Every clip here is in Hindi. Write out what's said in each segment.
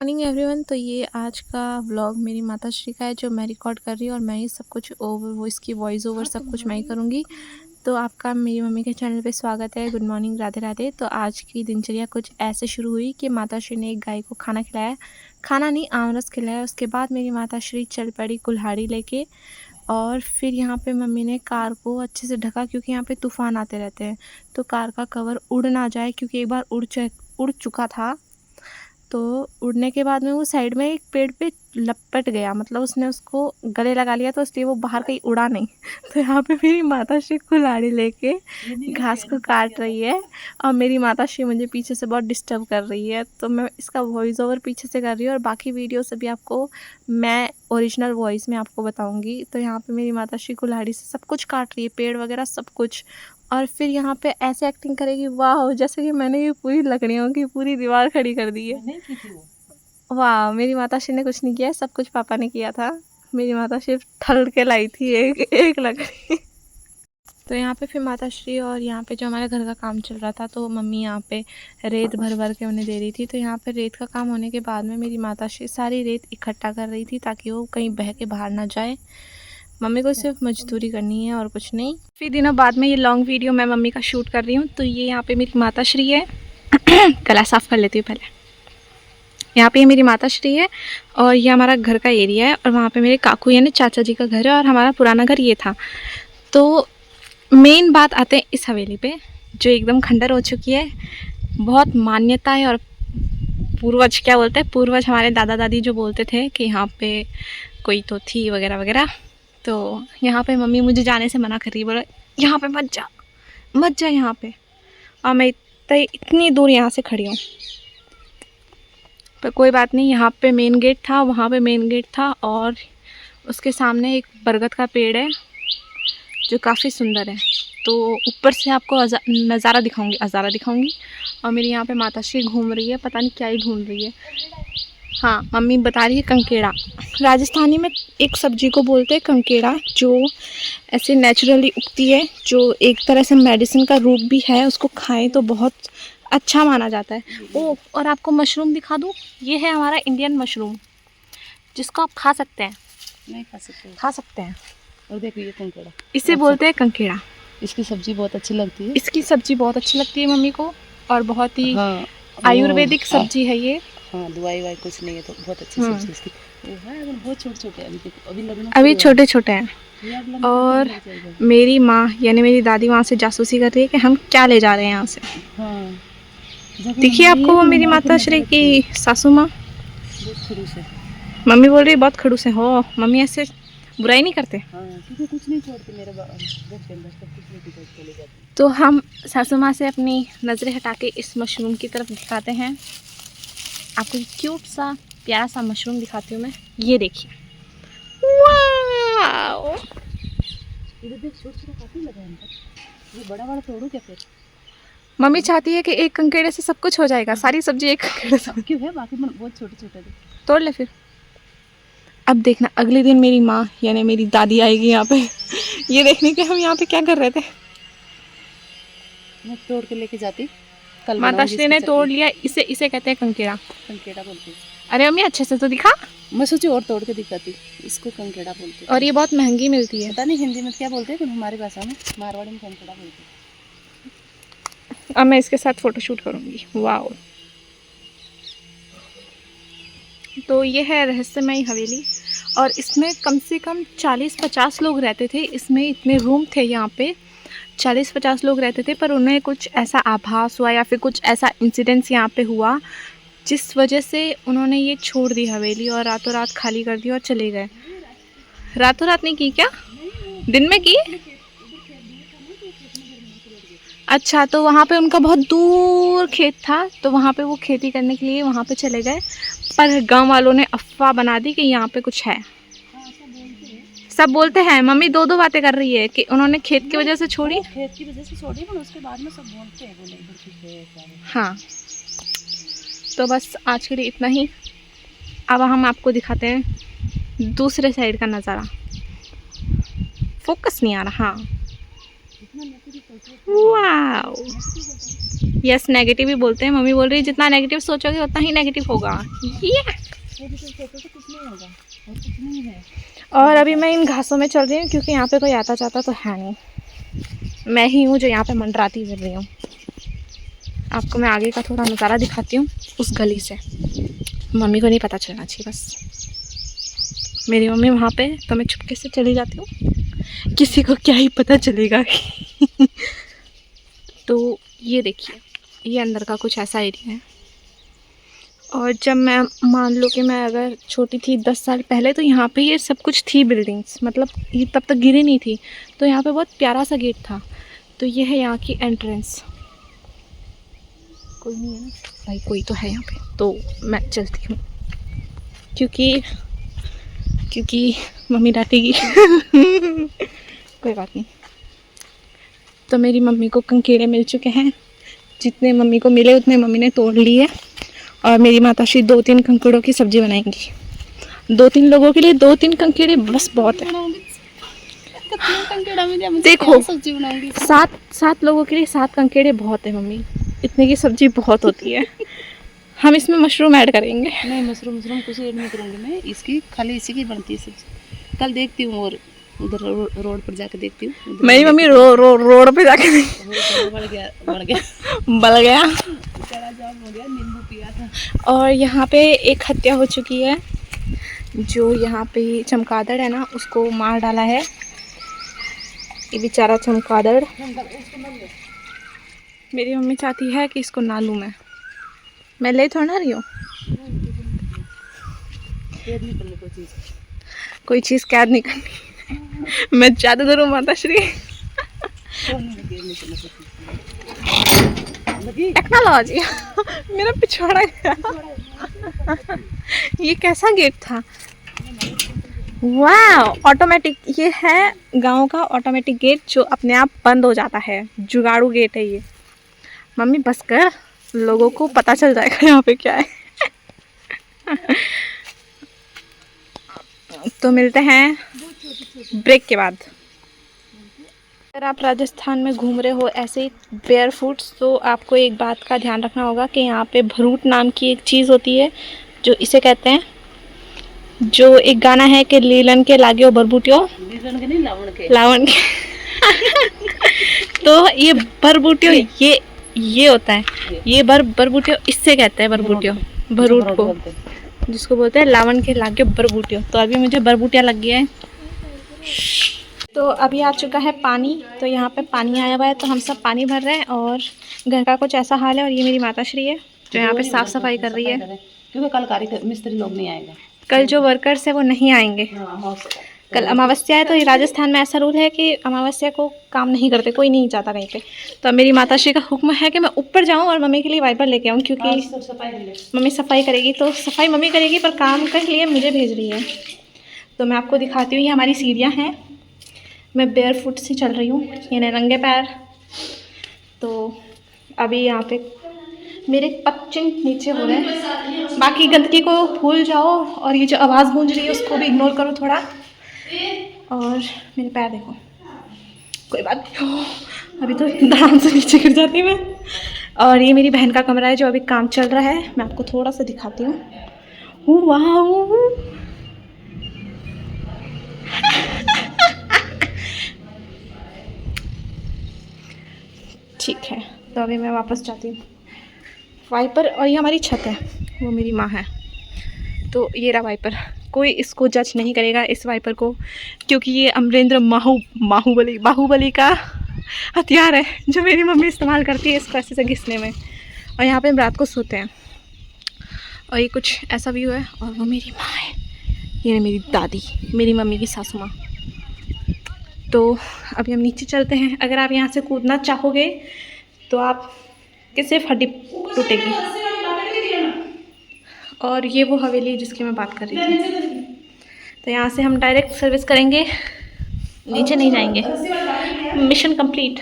Morning everyone. तो ये आज का व्लॉग मेरी माताश्री का है जो मैं रिकॉर्ड कर रही हूँ और मैं ही सब कुछ ओवर वो इसकी वॉइस ओवर सब कुछ मैं ही करूँगी। तो आपका मेरी मम्मी के चैनल पे स्वागत है। Good morning, Radhe Radhe. तो आज की दिनचर्या कुछ ऐसे शुरू हुई कि माताश्री ने एक गाय को खाना खिलाया, खाना नहीं आमरस खिलाया। उसके बाद मेरी माताश्री चल पड़ी कुल्हाड़ी लेके और फिर यहाँ पे मम्मी ने कार को अच्छे से ढका क्योंकि यहाँ पे तूफ़ान आते रहते हैं तो कार का कवर उड़ ना जाए, क्योंकि एक बार उड़ चुका था। तो उड़ने के बाद में वो साइड में एक पेड़ पे लपट गया, मतलब उसने उसको गले लगा लिया, तो इसलिए वो बाहर कहीं उड़ा नहीं। तो यहाँ पे मेरी माताश्री कुल्हाड़ी लेके घास को काट रही है और मेरी माताश्री मुझे पीछे से बहुत डिस्टर्ब कर रही है। तो मैं इसका वॉइस ओवर पीछे से कर रही हूँ और बाकी वीडियो से भी आपको मैं ओरिजिनल वॉइस में आपको बताऊँगी। तो यहाँ पे मेरी माताश्री कुल्हाड़ी से सब कुछ काट रही है, पेड़ वगैरह सब कुछ। और फिर यहाँ पे ऐसे एक्टिंग करेगी, वाह, जैसे कि मैंने ये पूरी लकड़ियों की पूरी दीवार खड़ी कर दी है। वाह, मेरी माताश्री ने कुछ नहीं किया, सब कुछ पापा ने किया था। मेरी माता सिर्फ ठल के लाई थी एक लकड़ी। तो यहाँ पे फिर माताश्री और यहाँ पे जो हमारे घर का काम चल रहा था, तो मम्मी यहाँ पे रेत भर भर के उन्हें दे रही थी। तो यहाँ पे रेत का काम होने के बाद में मेरी माताश्री सारी रेत इकट्ठा कर रही थी ताकि वो कहीं बह के बाहर ना जाए। मम्मी को सिर्फ मजदूरी करनी है और कुछ नहीं। फिर दिनों बाद में ये लॉन्ग वीडियो मैं मम्मी का शूट कर रही हूँ। तो ये यहाँ पे मेरी माताश्री है। गला साफ़ कर लेती हूँ पहले। यहाँ पे मेरी माताश्री है और ये हमारा घर का एरिया है और वहाँ पे मेरे काकू यानी चाचा जी का घर है और हमारा पुराना घर ये था। तो मेन बात आते हैं इस हवेली पे जो एकदम खंडर हो चुकी है। बहुत मान्यता है और पूर्वज क्या बोलते हैं, पूर्वज हमारे दादा दादी जो बोलते थे कि यहाँ पे कोई तो थी वगैरह वगैरह। तो यहाँ पे मम्मी मुझे जाने से मना कर रही है, बोला यहाँ पे मत जा यहाँ पे। और मैं इतनी दूर यहाँ से खड़ी हूँ, पर कोई बात नहीं। यहाँ पे मेन गेट था, वहाँ पे मेन गेट था और उसके सामने एक बरगद का पेड़ है जो काफ़ी सुंदर है। तो ऊपर से आपको नज़ारा दिखाऊंगी। और मेरी यहाँ पे माताश्री घूम रही है, पता नहीं क्या ही घूम रही है। हाँ, मम्मी बता रही है कंकेड़ा। राजस्थानी में एक सब्जी को बोलते हैं कंकेड़ा, जो ऐसे नेचुरली उगती है, जो एक तरह से मेडिसिन का रूप भी है। उसको खाएं तो बहुत अच्छा माना जाता है। ओ, और आपको मशरूम दिखा दूँ, ये है हमारा इंडियन मशरूम जिसको आप खा सकते हैं। नहीं खा सकते हैं। और देखो ये कंकेड़ा, इसे बोलते हैं कंकेड़ा। इसकी सब्जी बहुत अच्छी लगती है। इसकी सब्जी बहुत अच्छी लगती है मम्मी को और बहुत ही आयुर्वेदिक सब्जी है ये। हाँ, दवाई वाई कुछ नहीं है, तो बहुत अच्छी सब्जी इसकी। वो है बहुत छोटे छोटे, अभी छोटे छोटे हैं। और मेरी माँ यानी मेरी दादी वहाँ से जासूसी कर रही है कि हम क्या ले जा रहे हैं यहाँ से। हाँ, देखिए आपको वो मेरी माताश्री की सासू माँ खड़ूस है। मम्मी बोल रही है बहुत खड़ूस है। हो, मम्मी ऐसे बुराई नहीं करते। हाँ, क्योंकि कुछ नहीं छोड़ते मेरे घर के अंदर, सब कुछ लेके चले जाते। तो हम सासू माँ से अपनी नज़रें हटा के इस मशरूम की तरफ दिखाते हैं। आपको क्यूट सा प्यारा सा मशरूम दिखाती हूँ मैं। ये देखिए, वाओ, इधर देख, छोटा काफी लगा है अंदर। ये बड़ा बड़ा तोड़ू क्या फिर? मम्मी चाहती है कि एक कंकेड़े से सब कुछ हो जाएगा, सारी सब्जी एक कंकेड़े से। क्यों है, बाकी बहुत छोटे छोटे थे। तोड़ ले फिर। अब देखना अगले दिन मेरी माँ यानी मेरी दादी आएगी यहाँ पे ये देखने के हम यहाँ पे क्या कर रहे थे। मैं तोड़ के लेके जाती। कल माताश्री ने तोड़ लिया। इसे कहते हैं कंकेड़ा। कंकेड़ा बोलते हैं। अरे मम्मी अच्छे से तो दिखा। मैं सोची और तोड़ के दिखाती। इसको कंकेड़ा बोलते हैं। और ये बहुत महंगी मिलती है। पता नहीं हिंदी में क्या बोलते हैं, पर हमारी भाषा में मारवाड़ी में कंकेड़ा बोलते हैं। अब मैं इसके साथ फ़ोटो शूट करूँगी। वाओ। तो ये है रहस्यमयी हवेली और इसमें कम से कम 40-50 लोग रहते थे। इसमें इतने रूम थे, यहाँ पे 40-50 लोग रहते थे, पर उन्हें कुछ ऐसा आभास हुआ या फिर कुछ ऐसा इंसिडेंस यहाँ पे हुआ जिस वजह से उन्होंने ये छोड़ दी हवेली और रातों रात खाली कर दी और चले गए। रातों रात नहीं की क्या, दिन में की? अच्छा, तो वहाँ पे उनका बहुत दूर खेत था, तो वहाँ पे वो खेती करने के लिए वहाँ पे चले गए। पर गांव वालों ने अफवाह बना दी कि यहाँ पे कुछ है। सब बोलते हैं। मम्मी दो बातें कर रही है कि उन्होंने खेत की वजह से छोड़ी। खेत की वजह से छोड़ी, पर उसके बाद में सब बोलते हैं, बोले इधर कुछ है। हाँ, तो बस आज के लिए इतना ही। अब हम आपको दिखाते हैं दूसरे साइड का नज़ारा। फोकस नहीं आ रहा। हाँ, वाओ। यस नेगेटिव ही बोलते हैं। मम्मी बोल रही है जितना नेगेटिव सोचोगे उतना ही नेगेटिव होगा। ये सोचो तो कुछ नहीं होगा और कुछ नहीं है। और अभी मैं इन घासों में चल रही हूँ क्योंकि यहाँ पे कोई आता जाता तो है नहीं, मैं ही हूँ जो यहाँ पे मंडराती फिर रही हूँ। आपको मैं आगे का थोड़ा नज़ारा दिखाती हूँ उस गली से, मम्मी को नहीं पता चलना चाहिए बस। मेरी मम्मी वहाँ पे, तो मैं चुपके से चली जाती हूँ, किसी को क्या ही पता चलेगा। तो ये देखिए, ये अंदर का कुछ ऐसा एरिया है। और जब मैं मान लो कि मैं अगर छोटी थी 10 साल पहले, तो यहाँ पे ये सब कुछ थी बिल्डिंग्स, मतलब ये तब तक गिरी नहीं थी। तो यहाँ पे बहुत प्यारा सा गेट था। तो ये है यहाँ की एंट्रेंस। कोई नहीं है ना भाई, कोई तो है यहाँ पे, तो मैं चलती हूँ क्योंकि मम्मी डांटेगी। कोई बात नहीं। तो मेरी मम्मी को कंकीड़े मिल चुके हैं, जितने मम्मी को मिले उतने मम्मी ने तोड़ लिए। और मेरी माताश्री 2-3 कंकीड़ों की सब्जी बनाएंगी। 2-3 लोगों के लिए 2-3 कंकीड़े बस बहुत है। देखो 7 लोगों के लिए 7 कंकीड़े बहुत है मम्मी, इतने की सब्जी बहुत होती है। हम इसमें मशरूम ऐड करेंगे। नहीं, मशरूम कुछ ऐड नहीं करूँगी मैं, इसकी खाली इसी की बनती है सब्जी। कल देखती हूँ और उधर रोड पर जाके देखती हूँ। मेरी मम्मी रोड पे जाके बढ़ गया बल गया। जाम हो गया, नींबू पिया था। और यहाँ पे एक हत्या हो चुकी है, जो यहाँ पे चमगादड़ है ना, उसको मार डाला है। ये बेचारा चमगादड़। मेरी मम्मी चाहती है कि इसको ना लूँ मैं ले थोड़ा ना रही हूँ। कोई चीज़ कैद नहीं करनी। मैं जादूगर हूँ माताश्री। टेक्नोलॉजी। मेरा पिछवाड़ा गया। ये कैसा गेट था? वाह, ऑटोमेटिक। ये है गांव का ऑटोमेटिक गेट जो अपने आप बंद हो जाता है। जुगाड़ू गेट है ये। मम्मी बस कर, लोगों को पता चल जाएगा यहाँ पे क्या है। तो मिलते हैं ब्रेक के बाद। अगर आप राजस्थान में घूम रहे हो ऐसे ही बेयर फुट्स, तो आपको एक बात का ध्यान रखना होगा कि यहाँ पे भरूट नाम की एक चीज़ होती है, जो इसे कहते हैं, जो एक गाना है कि लीलन के लाग्यो बरबूटियो, लीलन के नहीं, लावण के। तो ये बरबूटियो ये होता है, ये बरबूटियो इससे कहते हैं, बरबूटियो भरूट को, जिसको बोलते हैं लावण के लाग्यो बरबूटियो। तो अभी मुझे बरबूटिया लग गया है। तो अभी आ चुका है पानी, तो यहाँ पे पानी आया हुआ है, तो हम सब पानी भर रहे हैं। और घर का कुछ ऐसा हाल है। और ये मेरी माताश्री है जो यहाँ पे साफ़ सफाई कर रही है, क्योंकि कल कारीगर मिस्त्री लोग नहीं आएंगे। कल जो वर्कर्स है वो नहीं आएंगे। कल अमावस्या है, तो ये राजस्थान में ऐसा रूल है कि अमावस्या को काम नहीं करते, कोई नहीं जाता कहीं पे। तो मेरी माताश्री का हुक्म है कि मैं ऊपर जाऊँ और मम्मी के लिए वाइपर लेके आऊँ, क्योंकि मम्मी सफाई करेगी। तो सफाई मम्मी करेगी, पर काम के लिए मुझे भेज रही है। तो मैं आपको दिखाती हूँ, ये हमारी सीढ़ियाँ हैं। मैं बेयर फुट से चल रही हूँ, यानी नंगे पैर। तो अभी यहाँ पे मेरे पच्चिन नीचे हो रहे हैं। बाकी गंदगी को भूल जाओ, और ये जो आवाज़ गूंज रही है उसको भी इग्नोर करो थोड़ा। और मेरे पैर देखो, कोई बात नहीं हो, अभी तो धड़ाम से नीचे गिर जाती मैं। और ये मेरी बहन का कमरा है जो अभी काम चल रहा है, मैं आपको थोड़ा सा दिखाती हूँ। वाह, ठीक है। तो अभी मैं वापस जाती हूँ। वाइपर, और ये हमारी छत है, वो मेरी माँ है। तो ये रहा वाइपर। कोई इसको जज नहीं करेगा, इस वाइपर को, क्योंकि ये अमरेंद्र बाहुबली का हथियार है, जो मेरी मम्मी इस्तेमाल करती है इसको ऐसे से घिसने में। और यहाँ पे हम रात को सोते हैं। और ये कुछ ऐसा व्यू है। और वो मेरी माँ है, ये मेरी दादी, मेरी मम्मी की सासू माँ। तो अभी हम नीचे चलते हैं। अगर आप यहाँ से कूदना चाहोगे तो आप किसे हड्डी टूटेगी। और ये वो हवेली जिसकी मैं बात कर रही थी। तो यहाँ से हम डायरेक्ट सर्विस करेंगे, नीचे नहीं जाएंगे। Mission complete.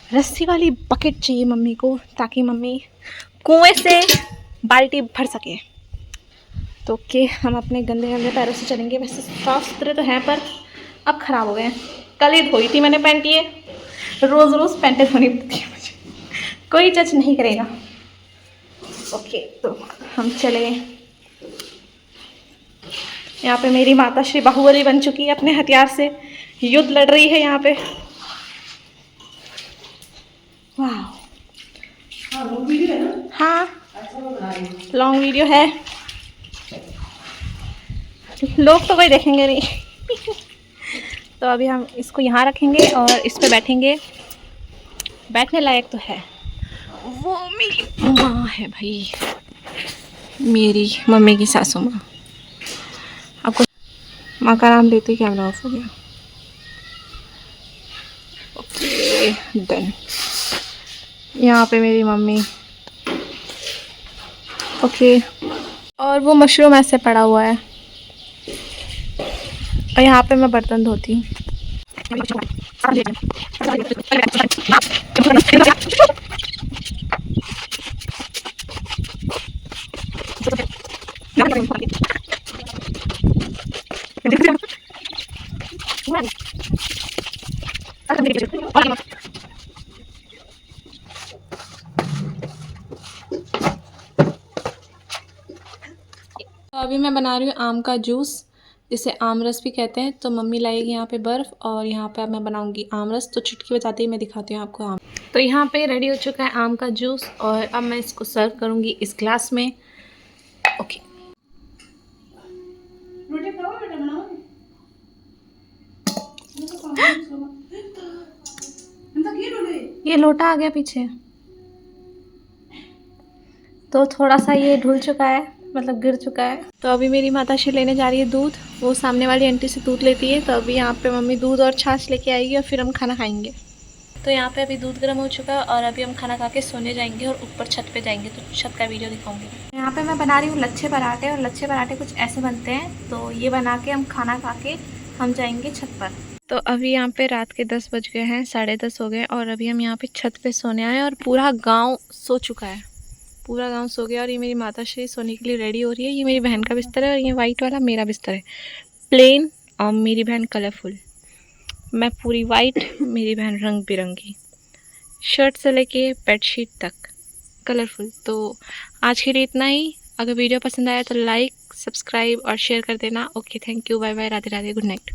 रस्सी वाली बकेट चाहिए मम्मी को, ताकि मम्मी कुएं से बाल्टी भर सके। तो कि हम अपने गंदे गंदे पैरों से चलेंगे। वैसे साफ सुथरे तो हैं, पर अब ख़राब हो गए हैं। कल ही धोई थी मैंने पैंट, ये रोज़ रोज़ पैंटें धोनी पड़ती है मुझे। कोई जज नहीं करेगा। ओके, तो हम चले। यहाँ पे मेरी माता श्री बाहुबली बन चुकी है, अपने हथियार से युद्ध लड़ रही है यहाँ पे। वाह, हाँ लॉन्ग वीडियो है, लोग तो कोई देखेंगे नहीं। तो अभी हम इसको यहाँ रखेंगे और इस पे बैठेंगे। बैठने लायक तो है। वो मेरी माँ है भाई, मेरी मम्मी की सासू माँ। आपको माँ का नाम लेते ही कैमरा ऑफ हो गया। Okay done. यहाँ पे मेरी मम्मी। ओके, और वो मशरूम ऐसे पड़ा हुआ है और यहाँ पे मैं बर्तन धोती हूँ। अभी मैं बना रही हूँ आम का जूस, जिसे आमरस भी कहते हैं। तो मम्मी लाएगी यहाँ पे बर्फ़ और यहाँ पे अब मैं बनाऊँगी आमरस। तो चुटकी बजाते ही मैं दिखाती हूँ आपको आम। तो यहाँ पे रेडी हो चुका है आम का जूस और अब मैं इसको सर्व करूँगी इस ग्लास में। ओके, ये लोटा आ गया पीछे, तो थोड़ा सा ये ढुल चुका है, मतलब गिर चुका है। तो अभी मेरी माता श्री लेने जा रही है दूध। वो सामने वाली आंटी से दूध लेती है। तो अभी यहाँ पे मम्मी दूध और छाछ लेके आएगी और फिर हम खाना खाएंगे। तो यहाँ पे अभी दूध गर्म हो चुका है और अभी हम खाना खा के सोने जाएंगे और ऊपर छत पे जाएंगे। तो छत का वीडियो दिखाऊंगी। यहाँ पे मैं बना रही हूँ लच्छे पराठे, और लच्छे पराठे कुछ ऐसे बनते हैं। तो ये बना के हम खाना खा के हम जाएंगे छत पर। तो अभी यहाँ पे रात के 10 बज गए हैं, 10:30 हो गए और अभी हम यहाँ पे छत पे सोने आए और पूरा गाँव सो चुका है। पूरा गांव सो गया और ये मेरी माता श्री सोने के लिए रेडी हो रही है। ये मेरी बहन का बिस्तर है और ये वाइट वाला मेरा बिस्तर है, प्लेन, और मेरी बहन कलरफुल। मैं पूरी वाइट, मेरी बहन रंग बिरंगी, शर्ट से लेके बेडशीट तक कलरफुल। तो आज के लिए इतना ही। अगर वीडियो पसंद आया तो लाइक, सब्सक्राइब और शेयर कर देना। Okay, thank you, bye bye, Radhe Radhe, good night.